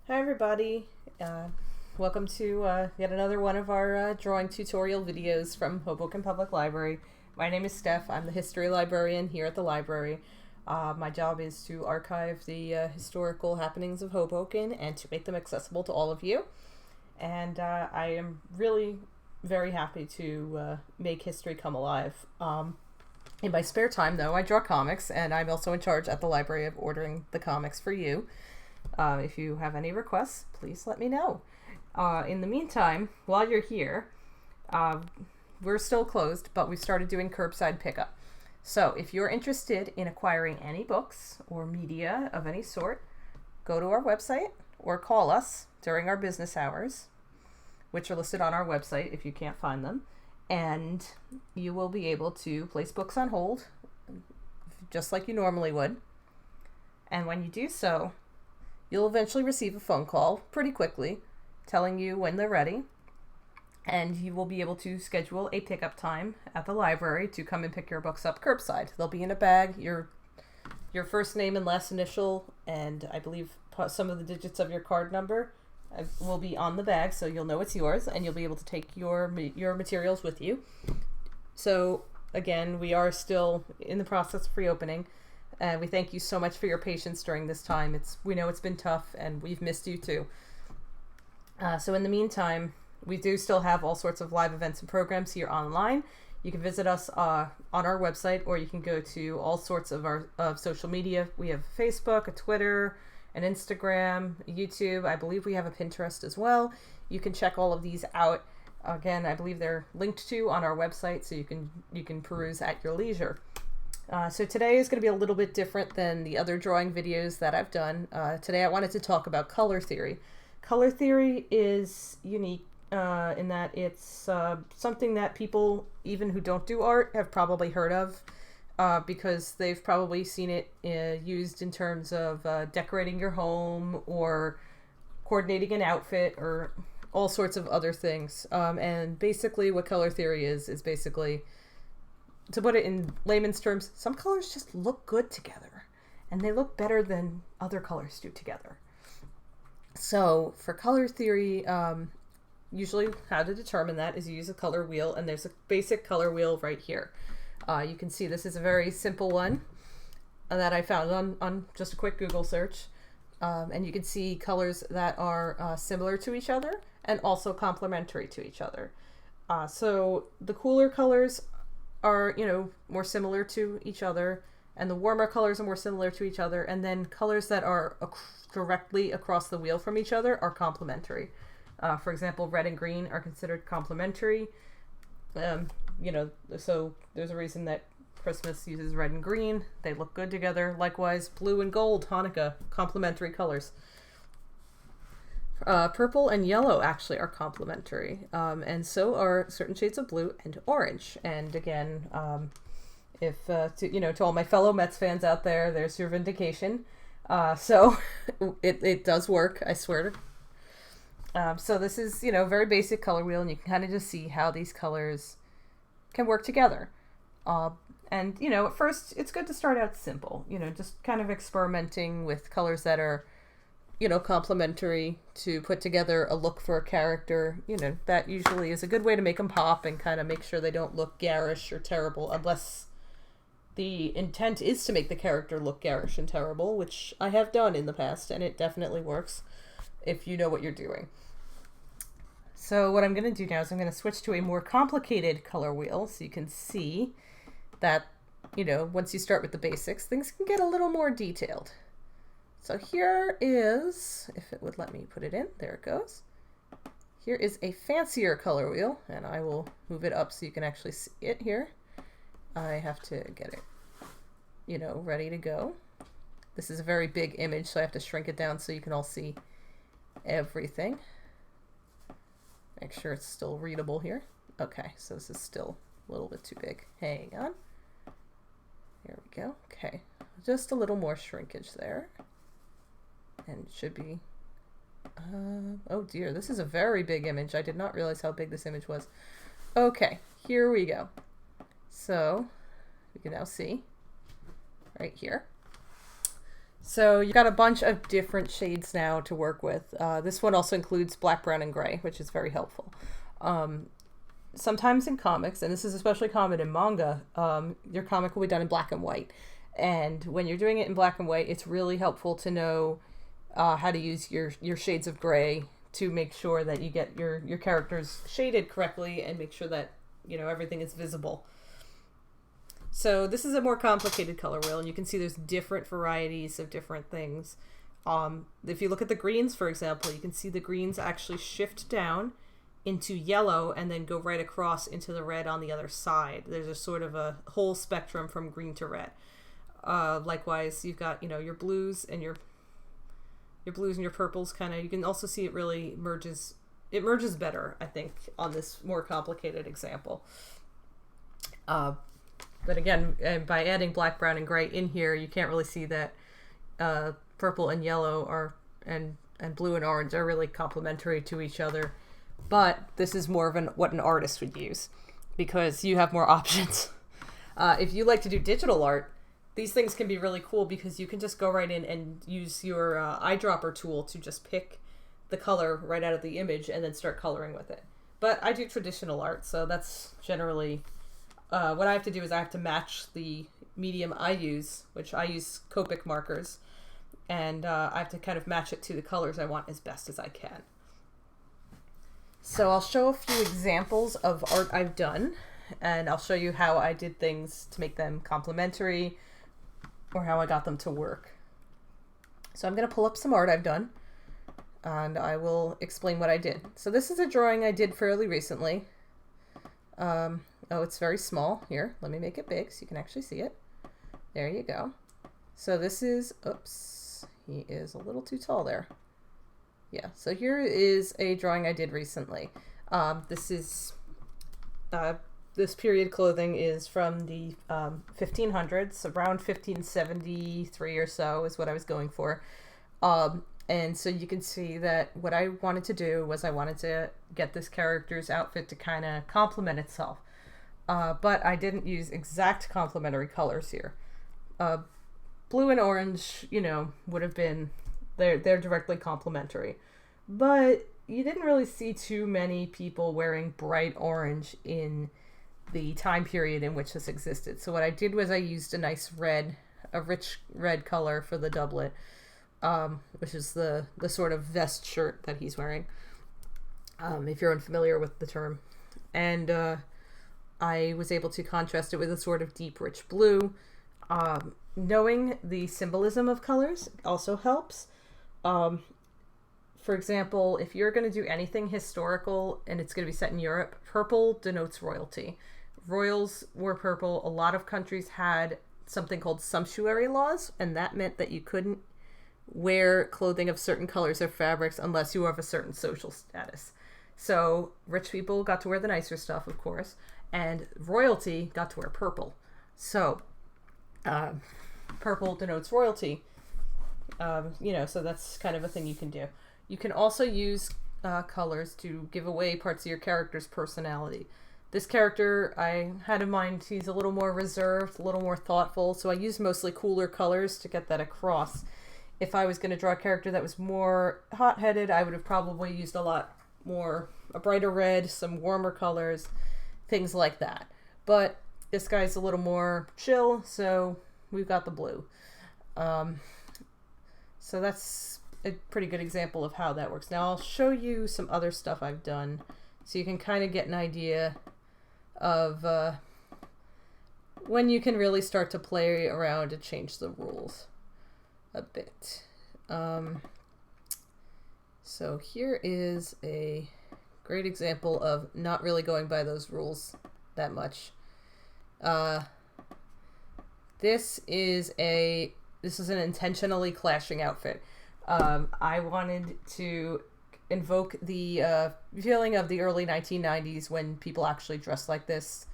Hi everybody, welcome to yet another one of our drawing tutorial videos from Hoboken Public Library. My name is Steph. I'm the history librarian here at the library. My job is to archive the historical happenings of Hoboken and to make them accessible to all of you. And I am really very happy to make history come alive. In my spare time, though, I draw comics, and I'm also in charge at the library of ordering the comics for you. If you have any requests, please let me know. In the meantime, while you're here, we're still closed, but we've started doing curbside pickup. So if you're interested in acquiring any books or media of any sort, go to our website or call us during our business hours, which are listed on our website if you can't find them, and you will be able to place books on hold just like you normally would. And when you do so, you'll eventually receive a phone call pretty quickly telling you when they're ready, and you will be able to schedule a pickup time at the library to come and pick your books up curbside. They'll be in a bag, your first name and last initial, and I believe some of the digits of your card number will be on the bag, so you'll know it's yours, and you'll be able to take your materials with you. So again, we are still in the process of reopening. We thank you so much for your patience during this time. We know it's been tough, and we've missed you too. So in the meantime, we do still have all sorts of live events and programs here online. You can visit us on our website, or you can go to all sorts of our social media. We have Facebook, a Twitter, an Instagram, a YouTube. I believe we have a Pinterest as well. You can check all of these out. Again, I believe they're linked to on our website, so you can peruse at your leisure. So today is going to be a little bit different than the other drawing videos that I've done. Today I wanted to talk about color theory. Color theory is unique in that it's something that people, even who don't do art, have probably heard of because they've probably seen it used in terms of decorating your home or coordinating an outfit or all sorts of other things. And basically what color theory is basically, to put it in layman's terms, some colors just look good together, and they look better than other colors do together. So for color theory, usually how to determine that is you use a color wheel, and there's a basic color wheel right here. You can see this is a very simple one that I found on just a quick Google search. And you can see colors that are similar to each other and also complementary to each other. So the cooler colors are, more similar to each other, and the warmer colors are more similar to each other, and then colors that are directly across the wheel from each other are complementary. For example, red and green are considered complementary. So there's a reason that Christmas uses red and green. They look good together. Likewise, blue and gold, Hanukkah, complementary colors. Purple and yellow actually are complementary, and so are certain shades of blue and orange. And again, to all my fellow Mets fans out there, there's your vindication. So it does work, I swear to. So this is very basic color wheel, and you can kind of just see how these colors can work together. And at first it's good to start out simple. Just kind of experimenting with colors that are complementary to put together a look for a character. That usually is a good way to make them pop and kind of make sure they don't look garish or terrible, unless the intent is to make the character look garish and terrible, which I have done in the past, and it definitely works if you know what you're doing. So what I'm going to do now is I'm going to switch to a more complicated color wheel so you can see that, once you start with the basics, things can get a little more detailed. So here is, if it would let me put it in, there it goes. Here is a fancier color wheel, and I will move it up so you can actually see it here. I have to get it, ready to go. This is a very big image, so I have to shrink it down so you can all see everything. Make sure it's still readable here. Okay, so this is still a little bit too big. Hang on. There we go. Okay, just a little more shrinkage there. And it should be, oh dear, this is a very big image. I did not realize how big this image was. Okay, here we go. So, we can now see right here. So you've got a bunch of different shades now to work with. This one also includes black, brown, and gray, which is very helpful. Sometimes in comics, and this is especially common in manga, your comic will be done in black and white. And when you're doing it in black and white, it's really helpful to know how to use your shades of gray to make sure that you get your characters shaded correctly and make sure that, everything is visible. So this is a more complicated color wheel, and you can see there's different varieties of different things. If you look at the greens, for example, you can see the greens actually shift down into yellow and then go right across into the red on the other side. There's a sort of a whole spectrum from green to red. Likewise, you've got, your blues and your purples kind of, you can also see it really merges better, I think, on this more complicated example. But again, by adding black, brown, and gray in here, you can't really see that purple and yellow and blue and orange are really complementary to each other. But this is more of what an artist would use, because you have more options. If you like to do digital art, these things can be really cool because you can just go right in and use your eyedropper tool to just pick the color right out of the image and then start coloring with it. But I do traditional art, so that's generally... what I have to do is I have to match the medium I use, which I use Copic markers, and I have to kind of match it to the colors I want as best as I can. So I'll show a few examples of art I've done, and I'll show you how I did things to make them complementary or how I got them to work. So I'm going to pull up some art I've done, and I will explain what I did. So this is a drawing I did fairly recently. Oh, it's very small. Here, let me make it big so you can actually see it. There you go. So this is, oops, he is a little too tall there. Yeah, so here is a drawing I did recently. This period clothing is from the 1500s, around 1573 or so is what I was going for. And so you can see that what I wanted to do was I wanted to get this character's outfit to kind of complement itself. But I didn't use exact complementary colors here. Blue and orange, would have been, they're directly complementary. But you didn't really see too many people wearing bright orange in the time period in which this existed. So what I did was I used a rich red color for the doublet, which is the sort of vest shirt that he's wearing, if you're unfamiliar with the term. And I was able to contrast it with a sort of deep, rich blue. Knowing the symbolism of colors also helps. For example, if you're going to do anything historical and it's going to be set in Europe, purple denotes royalty. Royals were purple. A lot of countries had something called sumptuary laws, and that meant that you couldn't wear clothing of certain colors or fabrics unless you were of a certain social status. So rich people got to wear the nicer stuff, of course, and royalty got to wear purple. So purple denotes royalty. So that's kind of a thing you can do. You can also use colors to give away parts of your character's personality. This character I had in mind, he's a little more reserved, a little more thoughtful, so I used mostly cooler colors to get that across. If I was going to draw a character that was more hot-headed, I would have probably used a brighter red, some warmer colors, things like that. But this guy's a little more chill, so we've got the blue. So that's a pretty good example of how that works. Now I'll show you some other stuff I've done so you can kind of get an idea of when you can really start to play around and change the rules a bit. So here is a great example of not really going by those rules that much. This is an intentionally clashing outfit. I wanted to invoke the feeling of the early 1990s when people actually dressed like this.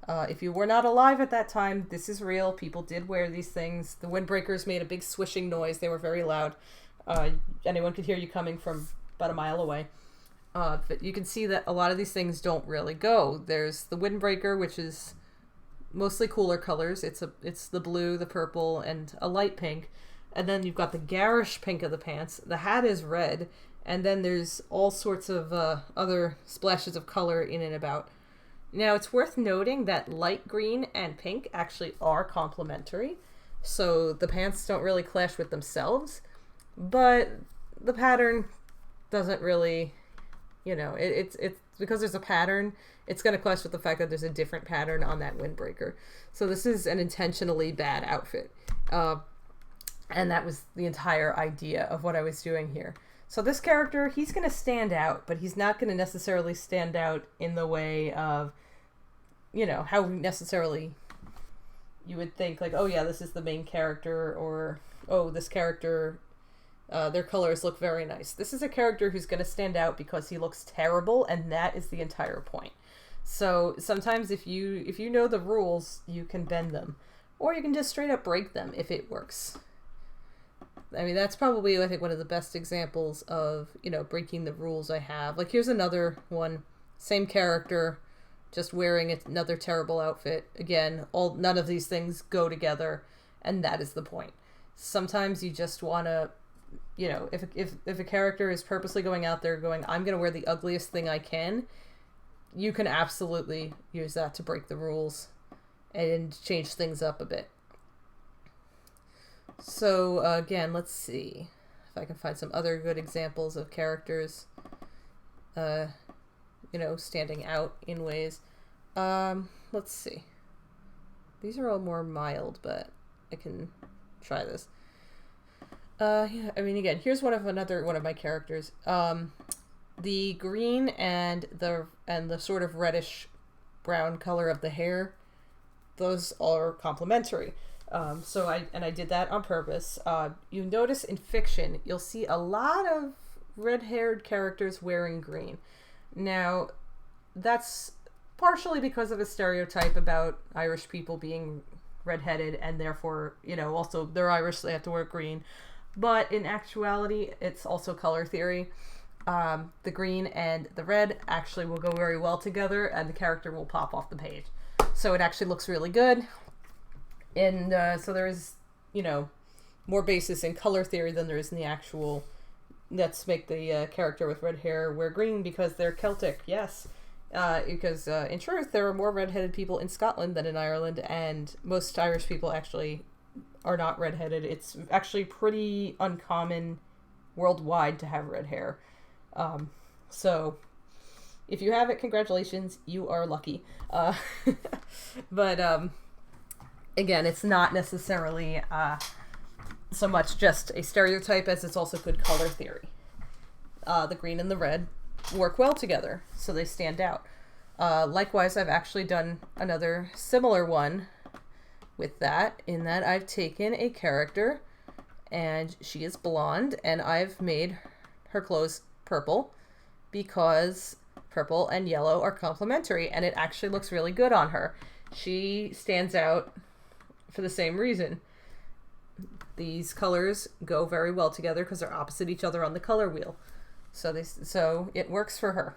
If you were not alive at that time, this is real. People did wear these things. The windbreakers made a big swishing noise. They were very loud. Anyone could hear you coming from about a mile away. But you can see that a lot of these things don't really go. There's the windbreaker, which is mostly cooler colors. It's the blue, the purple, and a light pink. And then you've got the garish pink of the pants. The hat is red. And then there's all sorts of other splashes of color in and about. Now, it's worth noting that light green and pink actually are complementary. So the pants don't really clash with themselves. But the pattern doesn't really, it's because there's a pattern, it's going to clash with the fact that there's a different pattern on that windbreaker. So this is an intentionally bad outfit. And that was the entire idea of what I was doing here. So this character, he's going to stand out, but he's not going to necessarily stand out in the way of, how necessarily you would think, like, oh yeah, this is the main character, or, oh, this character, their colors look very nice. This is a character who's going to stand out because he looks terrible, and that is the entire point. So sometimes if you know the rules, you can bend them, or you can just straight up break them if it works. I mean, that's probably, I think, one of the best examples of, breaking the rules I have. Like, here's another one. Same character, just wearing another terrible outfit. Again, none of these things go together, and that is the point. Sometimes you just want to, if a character is purposely going out there going, I'm going to wear the ugliest thing I can, you can absolutely use that to break the rules and change things up a bit. So, again, let's see if I can find some other good examples of characters, standing out in ways. Let's see. These are all more mild, but I can try this. Yeah, I mean, again, here's another one of my characters. The green and the sort of reddish brown color of the hair, those are complementary. So I did that on purpose. You notice in fiction, you'll see a lot of red-haired characters wearing green. Now, that's partially because of a stereotype about Irish people being red-headed, and therefore, also they're Irish, so they have to wear green. But in actuality, it's also color theory. The green and the red actually will go very well together, and the character will pop off the page. So it actually looks really good. And so there is, more basis in color theory than there is in the actual, let's make the character with red hair wear green because they're Celtic, yes. Because in truth, there are more redheaded people in Scotland than in Ireland, and most Irish people actually are not redheaded. It's actually pretty uncommon worldwide to have red hair. So if you have it, congratulations, you are lucky. But again, it's not necessarily so much just a stereotype as it's also good color theory. The green and the red work well together, so they stand out. Likewise, I've actually done another similar one with that, in that I've taken a character and she is blonde, and I've made her clothes purple because purple and yellow are complementary, and it actually looks really good on her. She stands out for the same reason. These colors go very well together because they're opposite each other on the color wheel. So it works for her.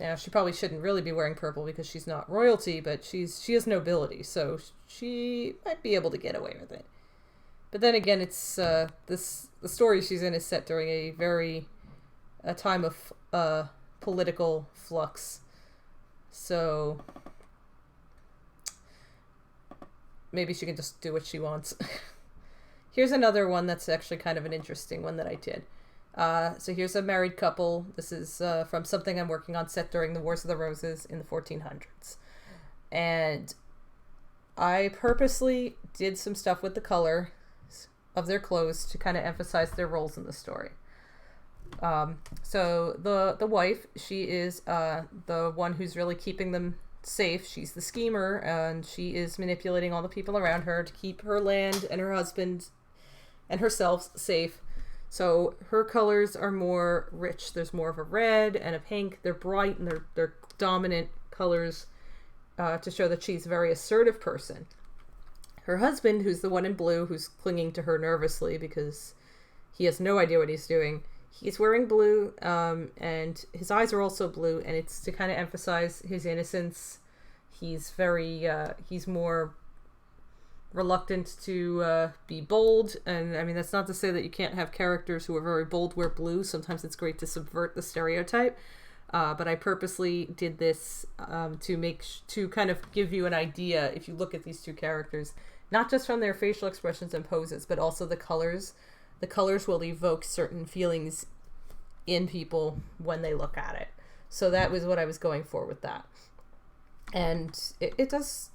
Now, she probably shouldn't really be wearing purple because she's not royalty, but she is nobility, so she might be able to get away with it. But then again, it's the story she's in is set during a time of political flux. So maybe she can just do what she wants. Here's another one that's actually kind of an interesting one that I did. So here's a married couple. This is from something I'm working on set during the Wars of the Roses in the 1400s. And I purposely did some stuff with the color of their clothes to kind of emphasize their roles in the story. So the wife, she is the one who's really keeping them safe. She's the schemer, and she is manipulating all the people around her to keep her land and her husband and herself safe. So her colors are more rich. There's more of a red and a pink. They're bright, and they're dominant colors to show that she's a very assertive person. Her husband, who's the one in blue, who's clinging to her nervously because he has no idea what he's doing, he's wearing blue, and his eyes are also blue, and it's to kind of emphasize his innocence. He's very, he's more reluctant to be bold, and I mean that's not to say that you can't have characters who are very bold wear blue. Sometimes it's great to subvert the stereotype, but I purposely did this to kind of give you an idea. If you look at these two characters, not just from their facial expressions and poses, but also the colors will evoke certain feelings in people when they look at it. So that was what I was going for with that, and it does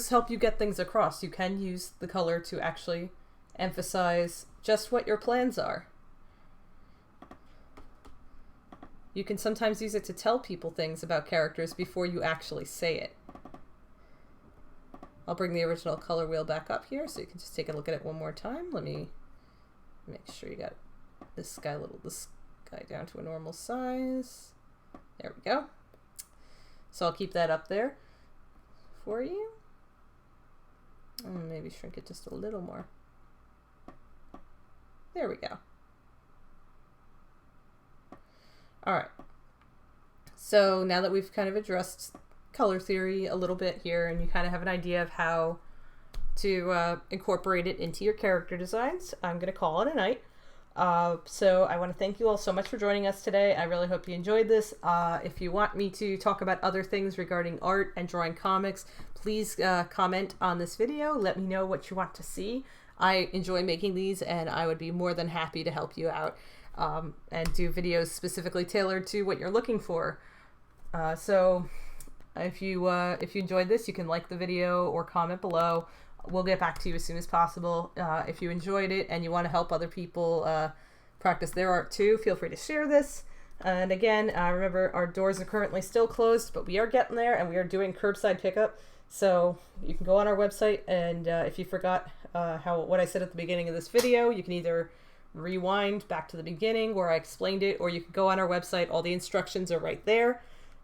help you get things across. You can use the color to actually emphasize just what your plans are. You can sometimes use it to tell people things about characters before you actually say it. I'll bring the original color wheel back up here so you can just take a look at it one more time. Let me make sure you got this guy down to a normal size. There we go. So I'll keep that up there for you. And maybe shrink it just a little more. There we go. All right. So now that we've kind of addressed color theory a little bit here, and you kind of have an idea of how to incorporate it into your character designs, I'm going to call it a night. So I want to thank you all so much for joining us today. I really hope you enjoyed this. If you want me to talk about other things regarding art and drawing comics, please comment on this video. Let me know what you want to see. I enjoy making these, and I would be more than happy to help you out and do videos specifically tailored to what you're looking for. So if you enjoyed this, you can like the video or comment below. We'll get back to you as soon as possible. If you enjoyed it and you want to help other people practice their art too, feel free to share this. And again, remember, our doors are currently still closed, but we are getting there, and we are doing curbside pickup. So you can go on our website, and if you forgot what I said at the beginning of this video, you can either rewind back to the beginning where I explained it, or you can go on our website. All the instructions are right there.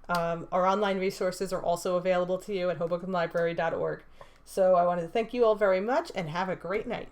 Our online resources are also available to you at hobokenlibrary.org. So I wanted to thank you all very much, and have a great night.